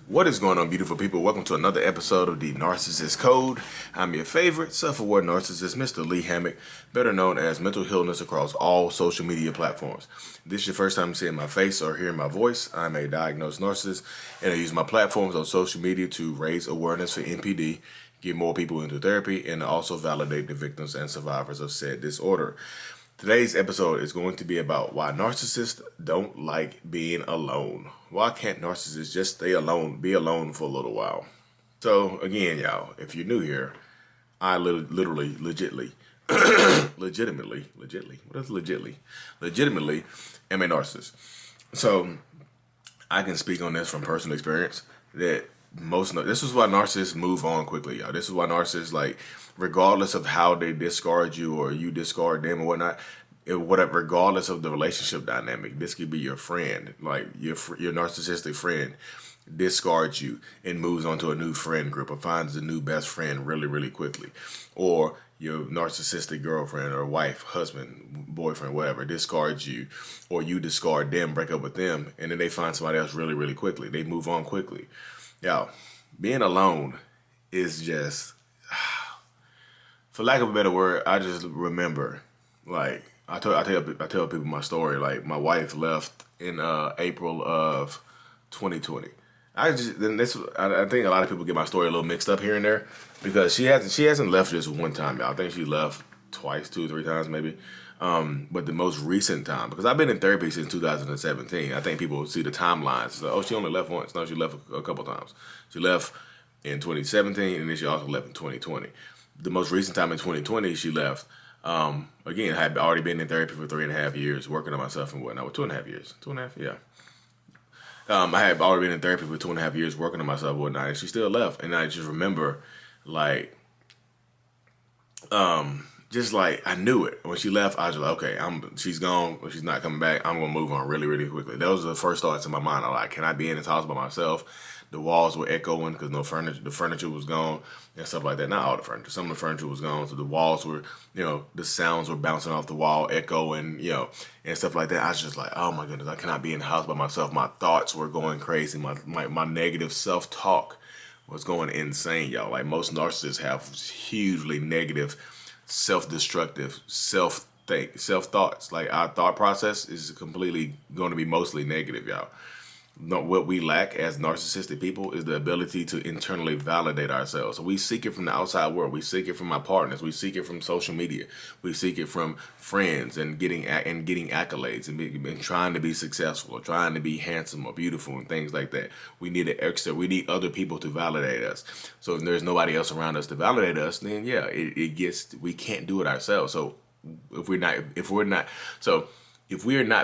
What is going on, beautiful people? Welcome to another episode of the Narcissist Code. I'm your favorite self-aware narcissist, Mr. Lee Hammock, better known as Mental Healness across all social media platforms. If this is your first time seeing my face or hearing my voice, I'm a diagnosed narcissist, and I use my platforms on social media to raise awareness for NPD, get more people into therapy, and also validate the victims and survivors of said disorder. Today's episode is going to be about why narcissists don't like being alone. Why can't narcissists just stay alone, be alone for a little while? So again, y'all, if you're new here, I legitimately, legitimately am a narcissist. So I can speak on this from personal experience that this is why narcissists move on quickly, y'all. This is why narcissists, regardless of how they discard you or you discard them or whatnot, whatever, regardless of the relationship dynamic, this could be your friend, like your narcissistic friend discards you and moves on to a new friend group or finds a new best friend really quickly, or your narcissistic girlfriend or wife, husband, boyfriend, whatever, discards you, or you discard them, break up with them, and then they find somebody else really quickly. They move on quickly. Y'all, being alone is just, for lack of a better word, I just remember, I tell people my story. Like, my wife left in April of 2020. I think a lot of people get my story a little mixed up here and there because she hasn't left just one time, y'all. I think she left twice, 2 or 3 times maybe. But the most recent time, because I've been in therapy since 2017. I think people see the timelines. So, oh, she only left once. No, she left a couple times. She left in 2017, and then she also left in 2020. The most recent time in 2020, she left. Again, I had already been in therapy for 3.5 years, working on myself and whatnot. 2.5 years. 2.5, yeah. I had already been in therapy for 2.5 years, working on myself and whatnot, and she still left. And I just remember, I knew it. When she left, I was like, okay, she's gone, she's not coming back, I'm going to move on really quickly. Those were the first thoughts in my mind. I'm like, can I be in this house by myself? The walls were echoing because the furniture was gone and stuff like that. Not all the furniture. Some of the furniture was gone, so the walls were, the sounds were bouncing off the wall, echoing, and stuff like that. I was just like, oh my goodness, I cannot be in the house by myself. My thoughts were going crazy. My negative self-talk was going insane, y'all. Like, most narcissists have hugely negative, self-destructive, self-thoughts. Like, our thought process is completely going to be mostly negative, y'all. What we lack as narcissistic people is the ability to internally validate ourselves. So we seek it from the outside world. We seek it from our partners. We seek it from social media. We seek it from friends and getting accolades and trying to be successful or trying to be handsome or beautiful and things like that. We need we need other people to validate us. So if there's nobody else around us to validate us, then yeah, we can't do it ourselves. So if we're not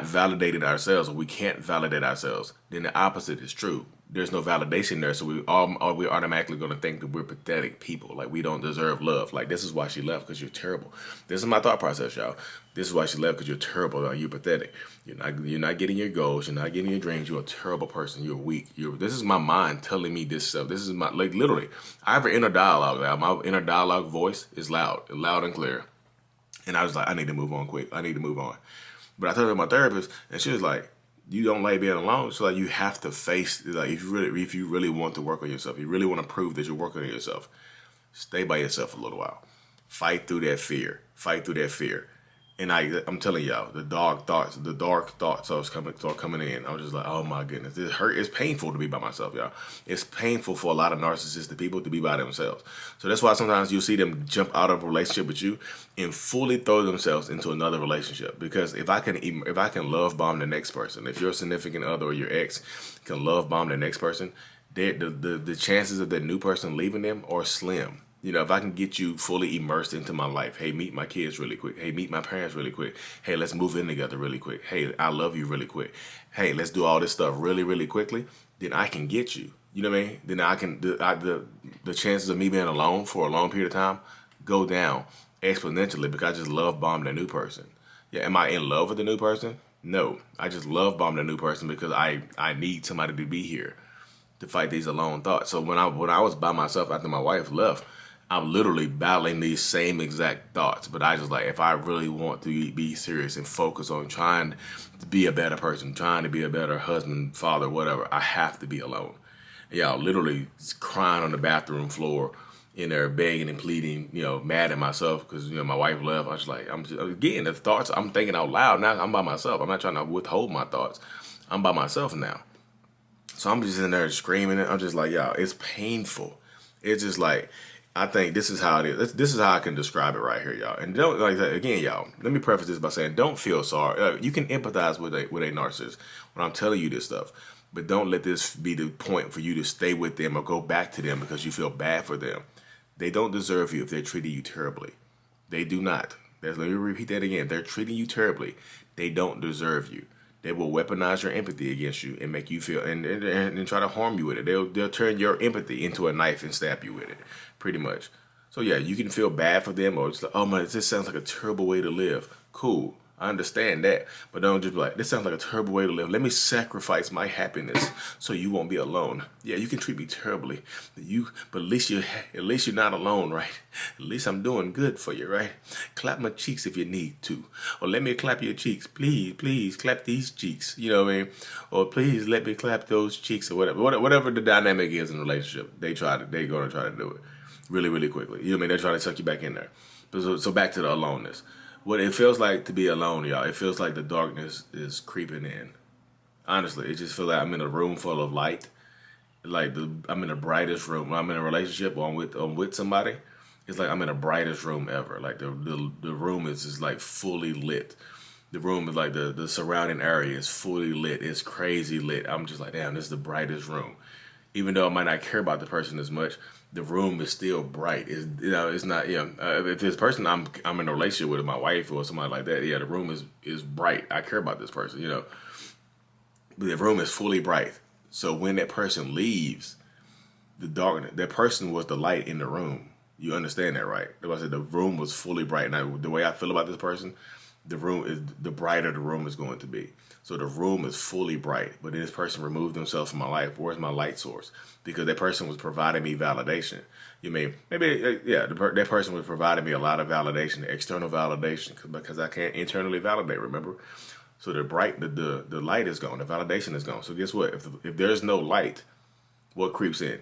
validating ourselves, or we can't validate ourselves, then the opposite is true. There's no validation there, so we're automatically going to think that we're pathetic people, like we don't deserve love. Like, this is why she left, because you're terrible. This is my thought process, y'all. This is why she left, because you're terrible. Like, you're pathetic. You're not getting your goals. You're not getting your dreams. You're a terrible person. You're weak. This is my mind telling me this stuff. This is my, literally, I have an inner dialogue. My inner dialogue voice is loud and clear. And I was like, I need to move on quick. I need to move on. But I told her to my therapist, and she was like, you don't like being alone. So, you have to face, if you really want to work on yourself, you really want to prove that you're working on yourself, stay by yourself a little while. Fight through that fear. And I'm telling y'all, the dark thoughts start coming in. I was just like, oh my goodness, this hurt. It's painful to be by myself, y'all. It's painful for a lot of narcissistic people to be by themselves. So that's why sometimes you'll see them jump out of a relationship with you and fully throw themselves into another relationship. Because if I can love bomb the next person, if your significant other or your ex can love bomb the next person, the chances of that new person leaving them are slim. If I can get you fully immersed into my life, hey, meet my kids really quick. Hey, meet my parents really quick. Hey, let's move in together really quick. Hey, I love you really quick. Hey, let's do all this stuff really quickly. Then I can get you. You know what I mean? Then I can, the chances of me being alone for a long period of time go down exponentially because I just love bombing a new person. Yeah, am I in love with the new person? No, I just love bombing a new person because I need somebody to be here to fight these alone thoughts. So when I was by myself after my wife left, I'm literally battling these same exact thoughts, but I just if I really want to be serious and focus on trying to be a better person, trying to be a better husband, father, whatever, I have to be alone. And y'all literally crying on the bathroom floor in there, begging and pleading, mad at myself because, my wife left. I was like, again, the thoughts I'm thinking out loud. Now I'm by myself. I'm not trying to withhold my thoughts. I'm by myself now. So I'm just in there screaming. I'm just like, y'all, it's painful. It's just like, I think this is how it is. This is how I can describe it right here, y'all. And don't, like, again, y'all, let me preface this by saying, don't feel sorry. You can empathize with a narcissist when I'm telling you this stuff, but don't let this be the point for you to stay with them or go back to them because you feel bad for them. They don't deserve you if they're treating you terribly. They do not. Let me repeat that again. They're treating you terribly. They don't deserve you. They will weaponize your empathy against you and make you feel and try to harm you with it. They'll turn your empathy into a knife and stab you with it, pretty much. So yeah, you can feel bad for them, or it's like, oh man, this sounds like a terrible way to live. Cool, I understand that, but don't just be like, this sounds like a terrible way to live. Let me sacrifice my happiness so you won't be alone. Yeah, you can treat me terribly, but at least you're not alone, right? At least I'm doing good for you, right? Clap my cheeks if you need to, or let me clap your cheeks, please clap these cheeks. You know what I mean? Or please let me clap those cheeks, or whatever the dynamic is in a relationship. They're gonna try to do it really, really quickly. You know what I mean? They're trying to suck you back in there. So back to the aloneness. What it feels like to be alone, y'all, it feels like the darkness is creeping in. Honestly, it just feels like I'm in a room full of light. Like I'm in the brightest room. When I'm in a relationship or I'm with somebody, it's like I'm in the brightest room ever. Like the room is just like fully lit. The room is like the surrounding area is fully lit. It's crazy lit. I'm just like, damn, this is the brightest room. Even though I might not care about the person as much, the room is still bright. It's not. If this person I'm in a relationship with, my wife or somebody like that, the room is bright. I care about this person, but the room is fully bright. So when that person leaves, the darkness, that person was the light in the room. You understand that, right? Like I said, the room was fully bright. Now, the way I feel about this person, the brighter the room is going to be. So the room is fully bright, but this person removed themselves from my life. Where's my light source? Because that person was providing me validation. That person was providing me a lot of validation, external validation, because I can't internally validate, remember? So the light is gone, the validation is gone. So guess what? If there's no light, what creeps in?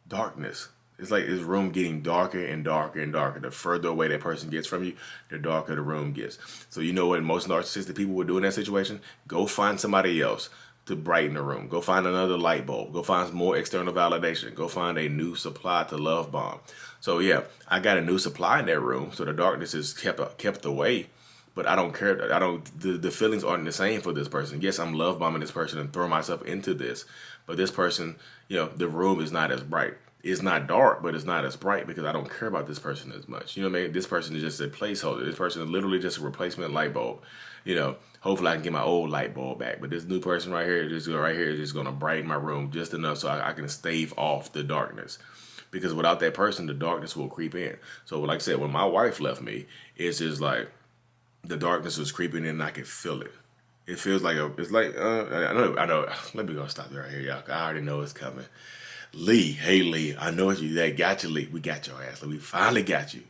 Darkness. It's like this room getting darker and darker and darker. The further away that person gets from you, the darker the room gets. So you know what most narcissistic people would do in that situation? Go find somebody else to brighten the room. Go find another light bulb. Go find some more external validation. Go find a new supply to love bomb. So yeah, I got a new supply in that room. So the darkness is kept away. But I don't care. The feelings aren't the same for this person. Yes, I'm love bombing this person and throwing myself into this. But this person, the room is not as bright. It's not dark, but it's not as bright because I don't care about this person as much. You know what I mean? This person is just a placeholder. This person is literally just a replacement light bulb. Hopefully I can get my old light bulb back. But this new person right here is just going to brighten my room just enough so I can stave off the darkness. Because without that person, the darkness will creep in. So like I said, when my wife left me, it's just like the darkness was creeping in and I could feel it. It feels like I know. Let me go stop right here, y'all. I already know it's coming. Lee, hey Lee, I know you. They got you, Lee. We got your ass. We finally got you.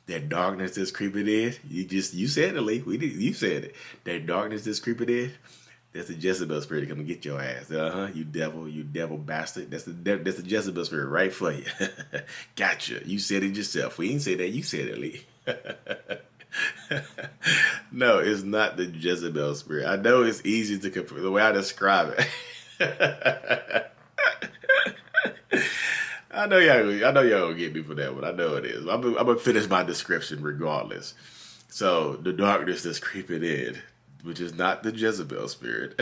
That darkness that's creeping in. You said it, Lee. We did. You said it. That darkness that's creeping in. That's the Jezebel spirit coming to get your ass. You devil bastard. That's the Jezebel spirit right for you. Gotcha. You said it yourself. We didn't say that. You said it, Lee. No, it's not the Jezebel spirit. I know it's easy to compare the way I describe it. I know y'all gonna get me for that one. I know it is. I'm gonna finish my description regardless. So the darkness that's creeping in, which is not the Jezebel spirit,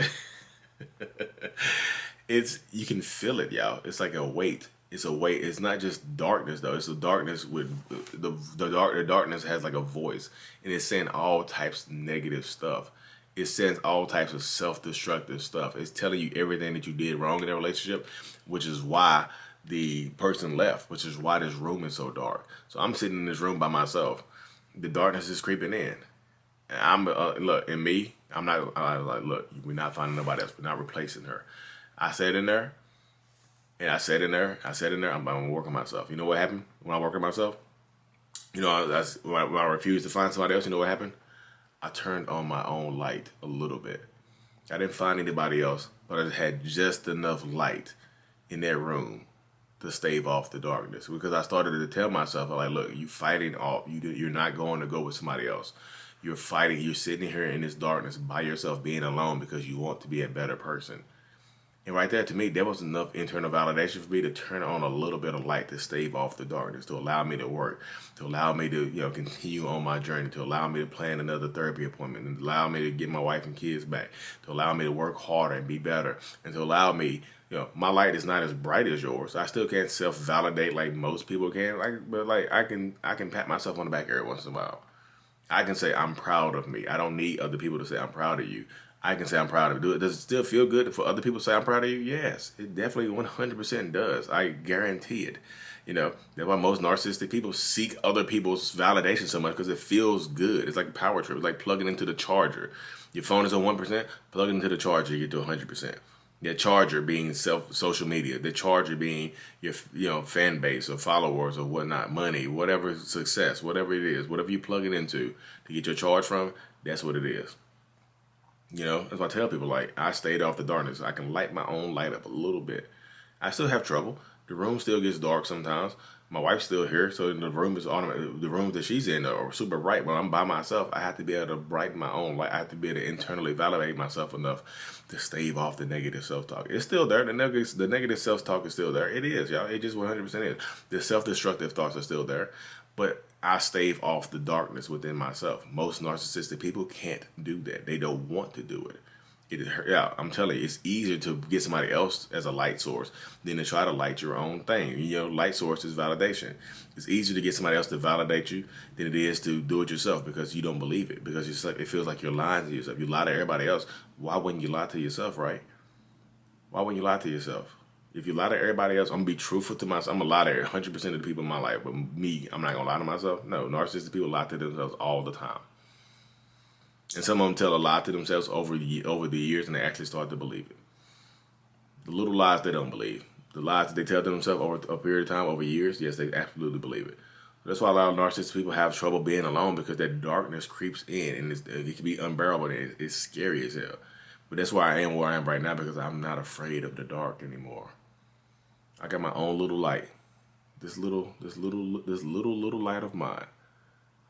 you can feel it, y'all. It's like a weight. It's a weight. It's not just darkness though. It's a darkness with the darkness has like a voice, and it's saying all types of negative stuff. It sends all types of self-destructive stuff. It's telling you everything that you did wrong in a relationship, which is why the person left, which is why this room is so dark. So I'm sitting in this room by myself. The darkness is creeping in. And I'm look, we're not finding nobody else. We're not replacing her. I sat in there, I'm going to work on myself. You know what happened when I work on myself? When I refused to find somebody else, you know what happened? I turned on my own light a little bit. I didn't find anybody else, but I had just enough light in that room to stave off the darkness, because I started to tell myself, like, look, you fighting off, you're not going to go with somebody else. You're fighting, you're sitting here in this darkness by yourself, being alone because you want to be a better person. And right there, to me, there was enough internal validation for me to turn on a little bit of light to stave off the darkness, to allow me to work, to allow me to, continue on my journey, to allow me to plan another therapy appointment, and allow me to get my wife and kids back, to allow me to work harder and be better, and to allow me, my light is not as bright as yours. I still can't self-validate like most people can, but I can pat myself on the back every once in a while. I can say I'm proud of me. I don't need other people to say I'm proud of you. I can say I'm proud of you. Does it still feel good for other people to say I'm proud of you? Yes, it definitely 100% does. I guarantee it. That's why most narcissistic people seek other people's validation so much, because it feels good. It's like a power trip. It's like plugging into the charger. Your phone is on 1%, plug it into the charger, you get to 100%. The charger being social media, the charger being your fan base or followers or whatnot, money, whatever, success, whatever it is, whatever you plug it into to get your charge from, that's what it is. That's why I tell people, like, I stayed off the darkness. I can light my own light up a little bit. I still have trouble. The room still gets dark sometimes. My wife's still here, so the room is automatic. The rooms that she's in are super bright. When I'm by myself, I have to be able to brighten my own light. I have to be able to internally validate myself enough to stave off the negative self-talk. It's still there. The negative self-talk is still there. It is, y'all. It just 100% is. The self-destructive thoughts are still there. But I stave off the darkness within myself. Most narcissistic people can't do that. They don't want to do it. I'm telling you, it's easier to get somebody else as a light source than to try to light your own thing. Light source is validation. It's easier to get somebody else to validate you than it is to do it yourself, because you don't believe it. Because it feels like you're lying to yourself. You lie to everybody else. Why wouldn't you lie to yourself, right? Why wouldn't you lie to yourself? If you lie to everybody else, I'm going to be truthful to myself. I'm going to lie to 100% of the people in my life. But me, I'm not going to lie to myself. No, narcissistic people lie to themselves all the time. And some of them tell a lie to themselves over the years, and they actually start to believe it. The little lies they don't believe. The lies that they tell to themselves over a period of time, over years, yes, they absolutely believe it. That's why a lot of narcissistic people have trouble being alone, because that darkness creeps in, and it can be unbearable, and it's scary as hell. But that's why I am where I am right now, because I'm not afraid of the dark anymore. I got my own little light. This little light of mine.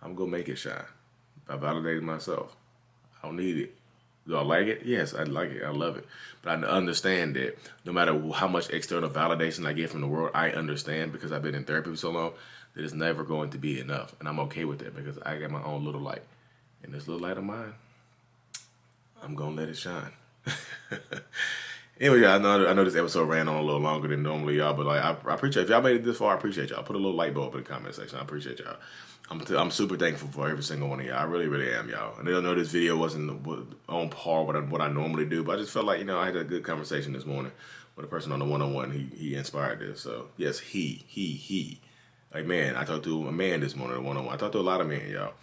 I'm gonna make it shine by validating myself. I don't need it. Do I like it? Yes, I like it. I love it. But I understand that no matter how much external validation I get from the world, I understand, because I've been in therapy for so long, that it's never going to be enough. And I'm okay with that, because I got my own little light. And this little light of mine, I'm going to let it shine. Anyway, y'all, I know this episode ran on a little longer than normally, y'all, but I appreciate, if y'all made it this far, I appreciate y'all. Put a little light bulb in the comment section. I appreciate y'all. I'm super thankful for every single one of y'all. I really, really am, y'all. And I know this video wasn't on par with what I normally do, but I just felt like, I had a good conversation this morning with a person on the one-on-one. He inspired this. So, yes, he. Like, man, I talked to a man this morning on one-on-one. I talked to a lot of men, y'all.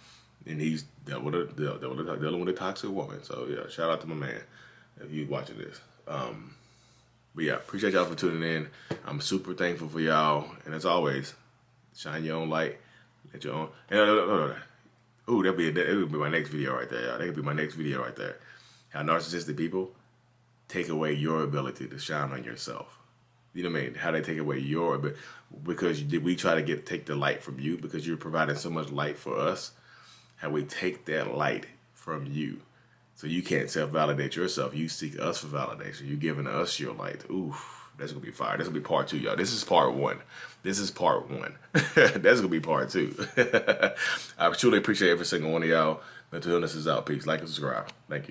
And he's dealing with a toxic woman. So, yeah, shout out to my man if you're watching this. But yeah, appreciate y'all for tuning in. I'm super thankful for y'all. And as always, shine your own light. Let your own. Ooh, that would be my next video right there, y'all. That could be my next video right there. How narcissistic people take away your ability to shine on yourself. You know what I mean? How they take away because we try to take the light from you, because you're providing so much light for us. How we take that light from you. So you can't self-validate yourself. You seek us for validation. You're giving us your light. Oof. That's going to be fire. That's going to be part 2, y'all. This is part 1. That's going to be part 2. I truly appreciate every single one of y'all. Mental Illness is out. Peace. Like and subscribe. Thank you.